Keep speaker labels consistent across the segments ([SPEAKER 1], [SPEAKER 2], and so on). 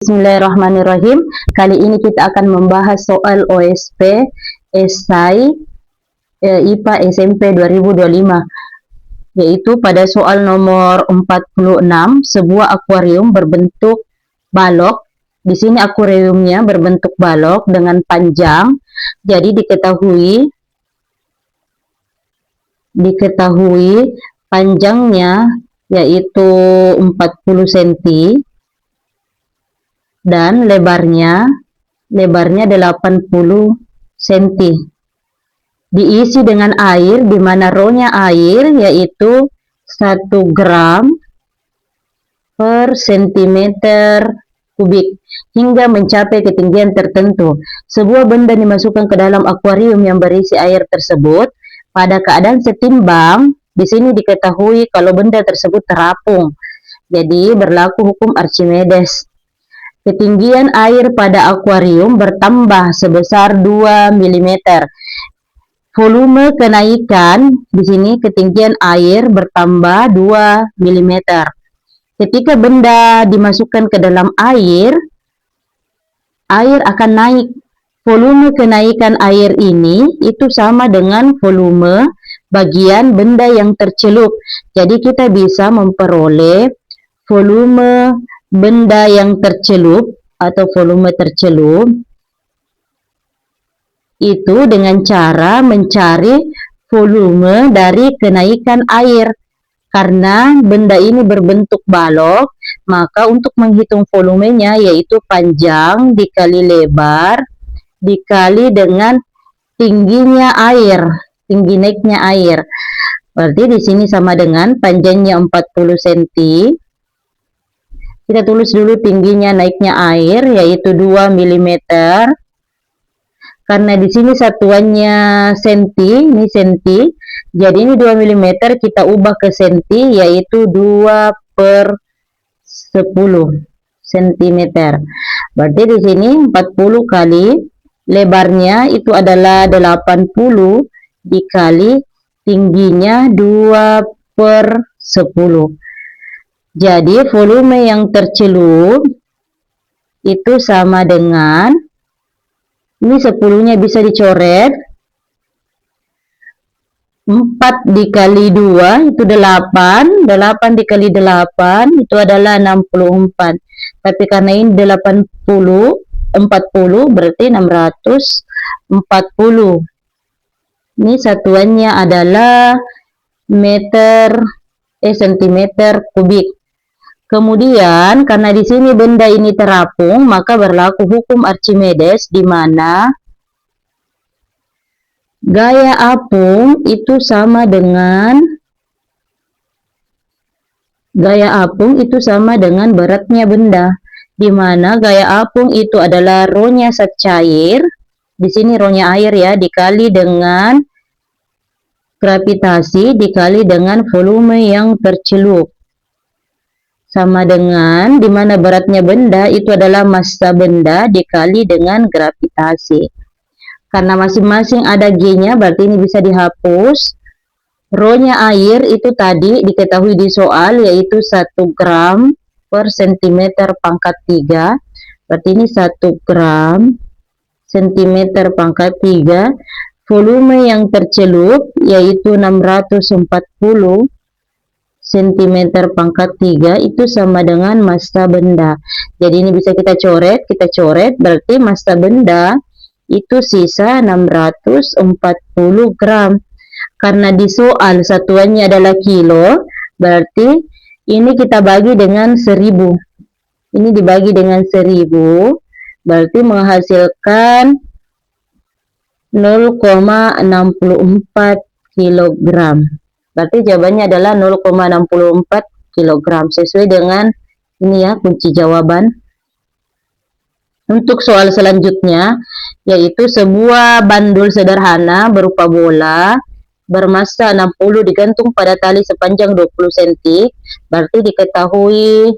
[SPEAKER 1] Bismillahirrahmanirrahim. Kali ini kita akan membahas soal OSP esai IPA SMP 2025, yaitu pada soal nomor 46, sebuah akuarium berbentuk balok. Di sini akuariumnya berbentuk balok dengan panjang. Jadi diketahui panjangnya yaitu 40 cm dan lebarnya 80 cm. Diisi dengan air, di mana rho-nya air yaitu 1 gram per centimeter kubik hingga mencapai ketinggian tertentu. Sebuah benda dimasukkan ke dalam akuarium yang berisi air tersebut pada keadaan setimbang. Di sini diketahui kalau benda tersebut terapung. Jadi berlaku hukum Archimedes. Ketinggian air pada akuarium bertambah sebesar 2 mm. Volume kenaikan di sini ketinggian air bertambah 2 mm. Ketika benda dimasukkan ke dalam air akan naik. Volume kenaikan air ini itu sama dengan volume bagian benda yang tercelup. Jadi kita bisa memperoleh volume benda yang tercelup atau volume tercelup itu dengan cara mencari volume dari kenaikan air. Karena benda ini berbentuk balok, maka untuk menghitung volumenya yaitu panjang dikali lebar dikali dengan tingginya air, tinggi naiknya air. Berarti di sini sama dengan panjangnya 40 cm. Kita tulis dulu tingginya naiknya air yaitu 2 mm. Karena di sini satuannya senti, ini senti. Jadi ini 2 mm kita ubah ke senti yaitu 2 per 10 cm. Berarti di sini 40 kali lebarnya itu adalah 80 dikali tingginya 2 per 10. Jadi volume yang tercelup itu sama dengan, ini 10-nya bisa dicoret, 4 dikali 2 itu 8, 8 dikali 8 itu adalah 64. Tapi karena ini 40 berarti 640. Ini satuannya adalah centimeter kubik. Kemudian karena di sini benda ini terapung, maka berlaku hukum Archimedes di mana gaya apung itu sama dengan beratnya benda, di mana gaya apung itu adalah rho-nya zat cair, di sini rho-nya air ya, dikali dengan gravitasi dikali dengan volume yang tercelup, sama dengan di mana beratnya benda itu adalah massa benda dikali dengan gravitasi. Karena masing-masing ada G-nya, berarti ini bisa dihapus. Rho-nya air itu tadi diketahui di soal yaitu 1 gram per centimeter pangkat 3. Berarti ini 1 gram centimeter pangkat 3. Volume yang tercelup yaitu 640 cm pangkat 3 itu sama dengan massa benda. Jadi ini bisa kita coret, berarti massa benda itu sisa 640 gram. Karena di soal satuannya adalah kilo, berarti ini kita bagi dengan 1000. Ini dibagi dengan 1000, berarti menghasilkan 0,64 kilogram. Berarti jawabannya adalah 0,64 kg sesuai dengan ini ya kunci jawaban. Untuk soal selanjutnya yaitu sebuah bandul sederhana berupa bola bermassa 60 digantung pada tali sepanjang 20 cm. Berarti diketahui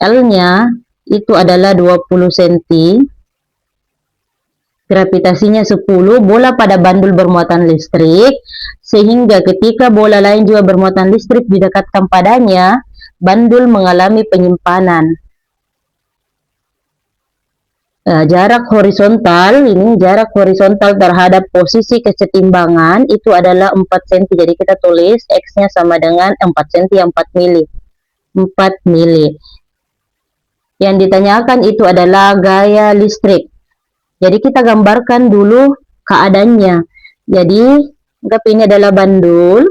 [SPEAKER 1] L-nya itu adalah 20 cm. Gravitasinya 10, bola pada bandul bermuatan listrik, sehingga ketika bola lain juga bermuatan listrik didekatkan padanya, bandul mengalami penyimpanan. Jarak horizontal, ini jarak horizontal terhadap posisi kesetimbangan itu adalah 4 cm. Jadi kita tulis X-nya sama dengan 4 cm, 4 mili. 4 mili. Yang ditanyakan itu adalah gaya listrik. Jadi kita gambarkan dulu keadaannya. Jadi, anggap ini adalah bandul.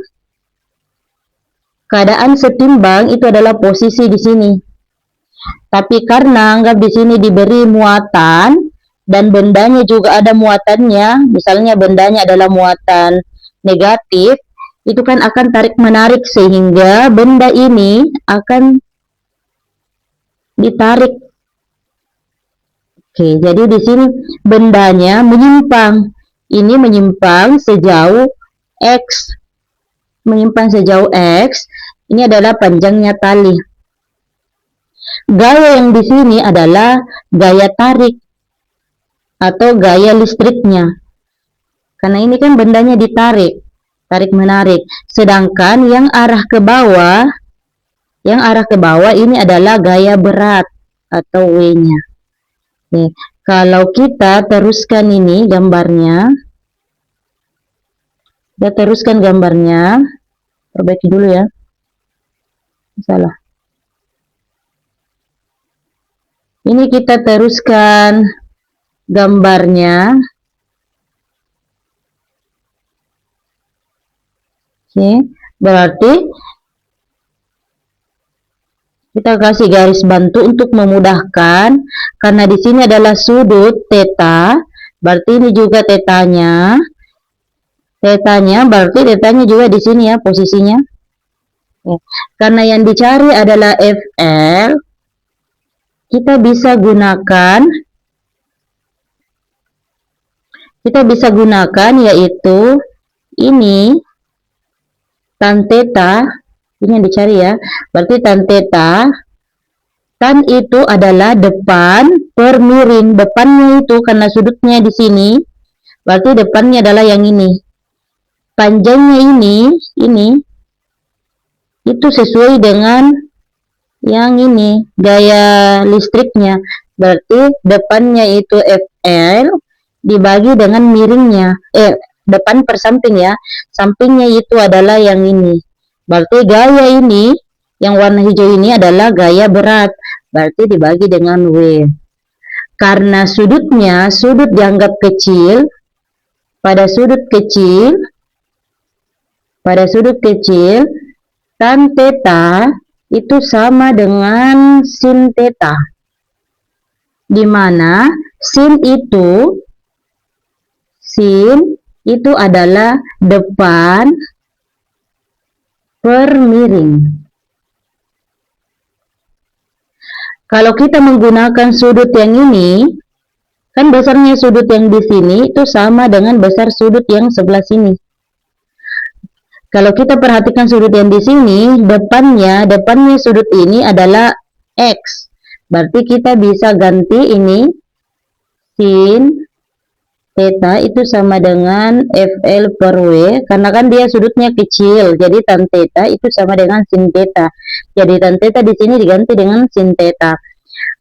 [SPEAKER 1] Keadaan setimbang itu adalah posisi di sini. Tapi karena anggap di sini diberi muatan dan bendanya juga ada muatannya, misalnya bendanya adalah muatan negatif, itu kan akan tarik menarik sehingga benda ini akan ditarik. Oke, jadi di sini bendanya menyimpang. Ini menyimpang sejauh X. Menyimpang sejauh X. Ini adalah panjangnya tali. Gaya yang di sini adalah gaya tarik atau gaya listriknya. Karena ini kan bendanya ditarik, tarik menarik. Sedangkan yang arah ke bawah ini adalah gaya berat atau W-nya. Nih, kalau kita teruskan ini gambarnya, kita teruskan gambarnya, perbaiki dulu ya. Salah. Ini kita teruskan gambarnya. Oke, berarti kita kasih garis bantu untuk memudahkan. Karena di sini adalah sudut theta, berarti ini juga tetanya. Tetanya berarti tetanya juga di sini ya posisinya. Oke. Karena yang dicari adalah FL, kita bisa gunakan yaitu ini tan theta, ini yang dicari ya. Berarti tan theta, tan itu adalah depan per miring. Depannya itu karena sudutnya di sini, berarti depannya adalah yang ini. Panjangnya ini itu sesuai dengan yang ini, gaya listriknya. Berarti depannya itu FL dibagi dengan miringnya. Depan per samping ya. Sampingnya itu adalah yang ini. Berarti gaya ini, yang warna hijau ini adalah gaya berat. Berarti dibagi dengan W. Karena sudutnya, sudut dianggap kecil. Pada sudut kecil, tan theta itu sama dengan sin theta, di mana sin itu adalah depan per miring. Kalau kita menggunakan sudut yang ini, kan besarnya sudut yang di sini itu sama dengan besar sudut yang sebelah sini. Kalau kita perhatikan sudut yang di sini, depannya sudut ini adalah X. Berarti kita bisa ganti ini sin theta itu sama dengan FL per W, karena kan dia sudutnya kecil. Jadi tan theta itu sama dengan sin theta. Jadi tan theta di sini diganti dengan sin theta.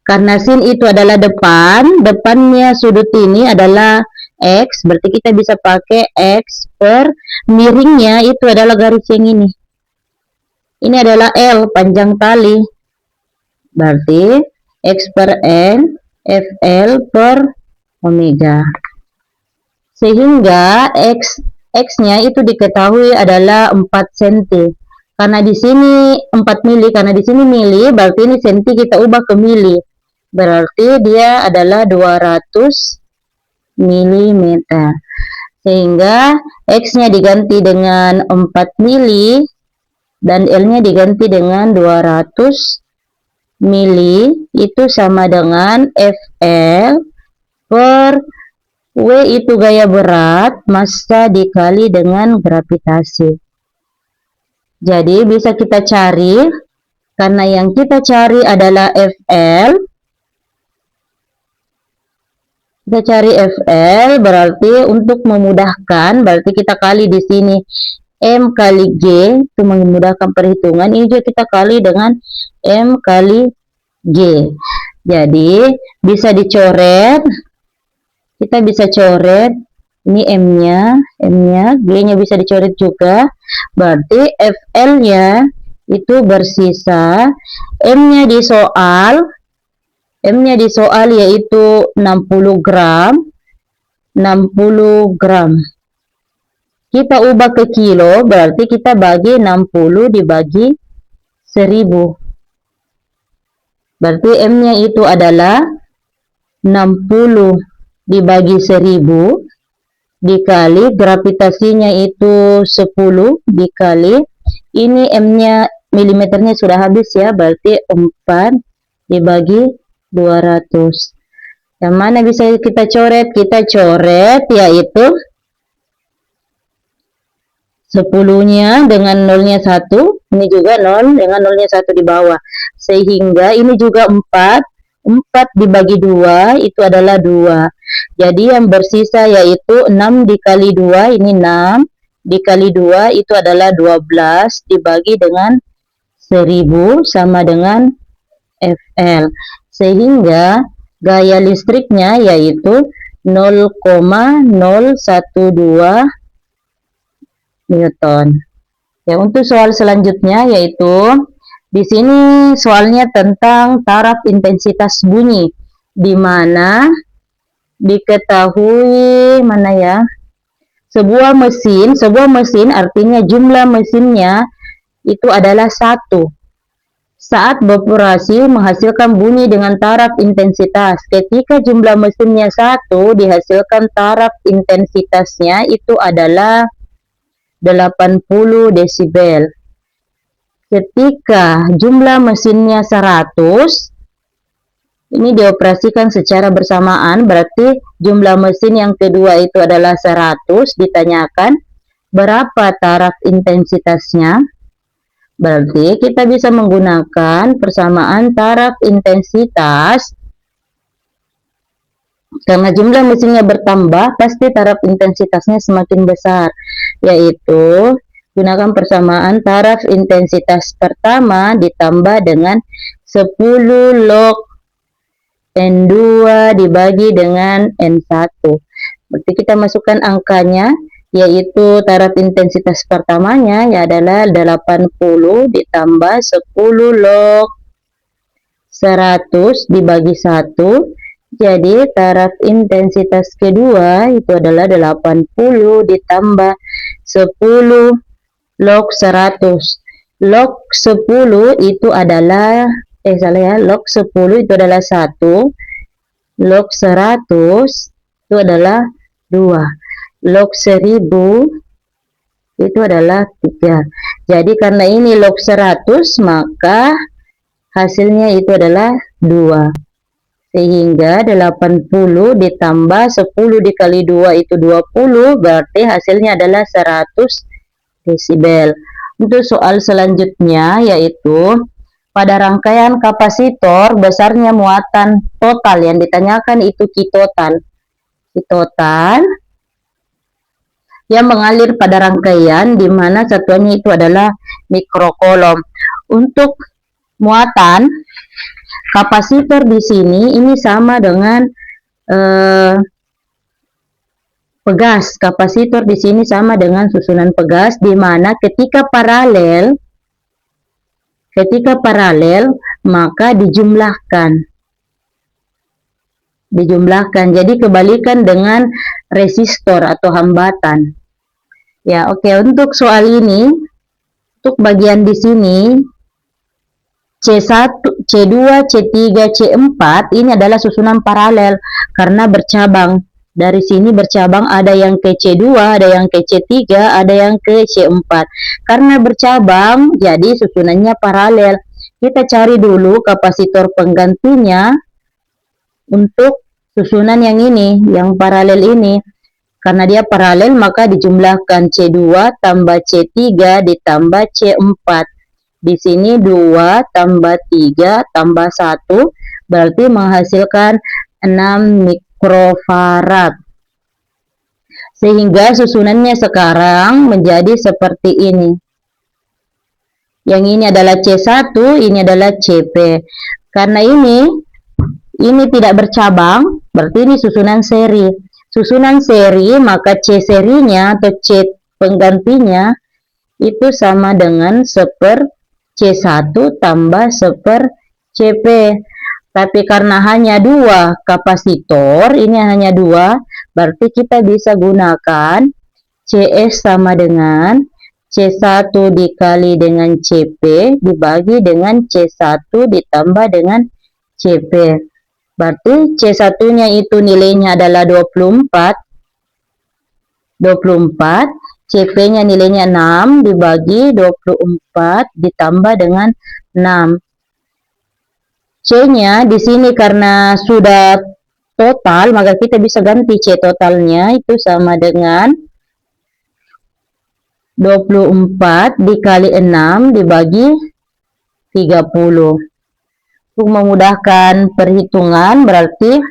[SPEAKER 1] Karena sin itu adalah depannya sudut ini adalah X, berarti kita bisa pakai X per miringnya itu adalah garis yang ini. Ini adalah L, panjang tali. Berarti X per N, FL per omega. Sehingga X-nya itu diketahui adalah 4 cm. Karena di sini 4 mili, karena di sini mili, berarti ini cm kita ubah ke mili. Berarti dia adalah 200 mm. Sehingga X-nya diganti dengan 4 mili dan L-nya diganti dengan 200 mili, itu sama dengan FL per W itu gaya berat, massa dikali dengan gravitasi. Jadi bisa kita cari, karena yang kita cari adalah FL. Kita cari FL, berarti untuk memudahkan, berarti kita kali di sini M kali G, itu memudahkan perhitungan. Ini juga kita kali dengan M kali G. Jadi bisa dicoret, kita bisa coret ini M-nya, G-nya bisa dicoret juga. Berarti FL-nya itu bersisa M-nya di soal yaitu 60 gram. Kita ubah ke kilo, berarti kita bagi 60 dibagi 1000. Berarti M-nya itu adalah 60 dibagi 1000 dikali gravitasinya itu 10 dikali ini M-nya milimeternya sudah habis ya, berarti 4 dibagi 200. Yang mana bisa kita coret? Kita coret yaitu 10-nya dengan 0-nya 1, ini juga 0 dengan 0-nya 1 di bawah. Sehingga ini juga 4 dibagi 2 itu adalah 2. Jadi yang bersisa yaitu 6 dikali 2, ini 6 dikali 2 itu adalah 12 dibagi dengan 1000 sama dengan FL. Sehingga gaya listriknya yaitu 0,012 Newton. Ya, untuk soal selanjutnya yaitu di sini soalnya tentang taraf intensitas bunyi, di mana diketahui sebuah mesin artinya jumlah mesinnya itu adalah 1. Saat beroperasi menghasilkan bunyi dengan taraf intensitas. Ketika jumlah mesinnya 1 dihasilkan taraf intensitasnya itu adalah 80 desibel. Ketika jumlah mesinnya 100, ini dioperasikan secara bersamaan, berarti jumlah mesin yang kedua itu adalah 100, ditanyakan berapa taraf intensitasnya. Berarti kita bisa menggunakan persamaan taraf intensitas. Karena jumlah mesinnya bertambah, pasti taraf intensitasnya semakin besar, yaitu gunakan persamaan taraf intensitas pertama ditambah dengan 10 log N2 dibagi dengan N1. Berarti kita masukkan angkanya, yaitu taraf intensitas pertamanya ya adalah 80 ditambah 10 log 100 dibagi 1. Jadi taraf intensitas kedua itu adalah 80 ditambah 10 log 100. Log 10 itu adalah log 10 itu adalah 1. Log 100 itu adalah 2. Log 1000 itu adalah 3. Jadi karena ini log 100, maka hasilnya itu adalah 2. Sehingga 80 ditambah 10 dikali 2 itu 20, berarti hasilnya adalah 100 desibel. Untuk soal selanjutnya yaitu pada rangkaian kapasitor besarnya muatan total, yang ditanyakan itu Q total. Q total yang mengalir pada rangkaian di mana satuannya itu adalah mikrokolom. Untuk muatan kapasitor di sini ini sama dengan pegas. Kapasitor di sini sama dengan susunan pegas, di mana ketika paralel maka dijumlahkan. Jadi kebalikan dengan resistor atau hambatan. Ya, oke. Untuk soal ini, untuk bagian di sini C1, C2, C3, C4 ini adalah susunan paralel karena bercabang. Dari sini bercabang, ada yang ke C2, ada yang ke C3, ada yang ke C4. Karena bercabang, jadi susunannya paralel. Kita cari dulu kapasitor penggantinya untuk susunan yang ini, yang paralel ini. Karena dia paralel, maka dijumlahkan C2 tambah C3 ditambah C4. Di sini 2 tambah 3 tambah 1, berarti menghasilkan 6 mikrofarad. Sehingga susunannya sekarang menjadi seperti ini. Yang ini adalah C1, ini adalah CP. Karena ini ini tidak bercabang, berarti ini susunan seri. Susunan seri, maka C serinya atau C penggantinya itu sama dengan 1/C1 tambah 1/CP. Tapi karena hanya 2 kapasitor, ini hanya 2, berarti kita bisa gunakan CS sama dengan C1 dikali dengan CP dibagi dengan C1 ditambah dengan CP. Berarti C1-nya itu nilainya adalah 24, CP-nya nilainya 6 dibagi 24 ditambah dengan 6. C-nya di sini karena sudah total, maka kita bisa ganti C totalnya itu sama dengan 24 dikali 6 dibagi 30. Untuk memudahkan perhitungan berarti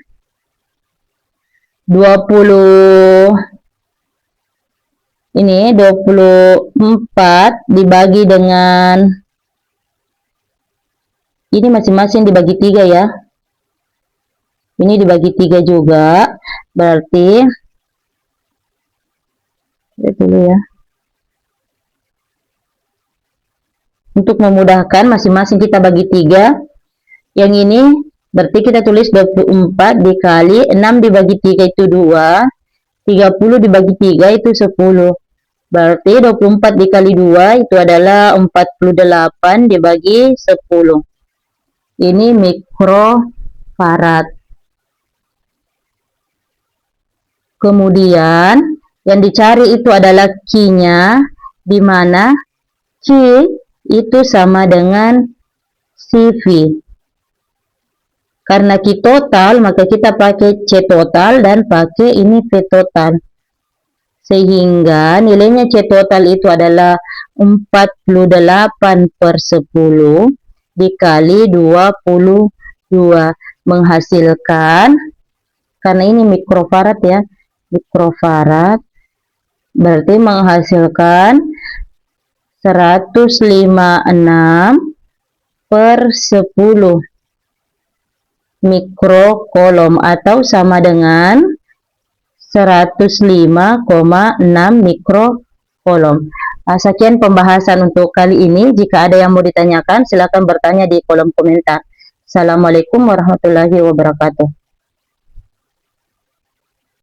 [SPEAKER 1] 24 dibagi dengan ini masing-masing dibagi 3 ya. Ini dibagi 3 juga. Berarti dulu ya. Untuk memudahkan masing-masing kita bagi 3. Yang ini berarti kita tulis 24 dikali 6 dibagi 3 itu 2. 30 dibagi 3 itu 10. Berarti 24 dikali 2 itu adalah 48 dibagi 10. Ini mikrofarad. Kemudian yang dicari itu adalah Q-nya, di mana Q itu sama dengan CV. Karena Q total, maka kita pakai C total dan pakai ini V total. Sehingga nilainya C total itu adalah 48/10 dikali 22 menghasilkan, karena ini mikrofarad ya, mikrofarad berarti menghasilkan 156/10 mikrokolom atau sama dengan 105,6 mikrokolom. Sekian pembahasan untuk kali ini. Jika ada yang mau ditanyakan, silakan bertanya di kolom komentar. Assalamualaikum warahmatullahi wabarakatuh.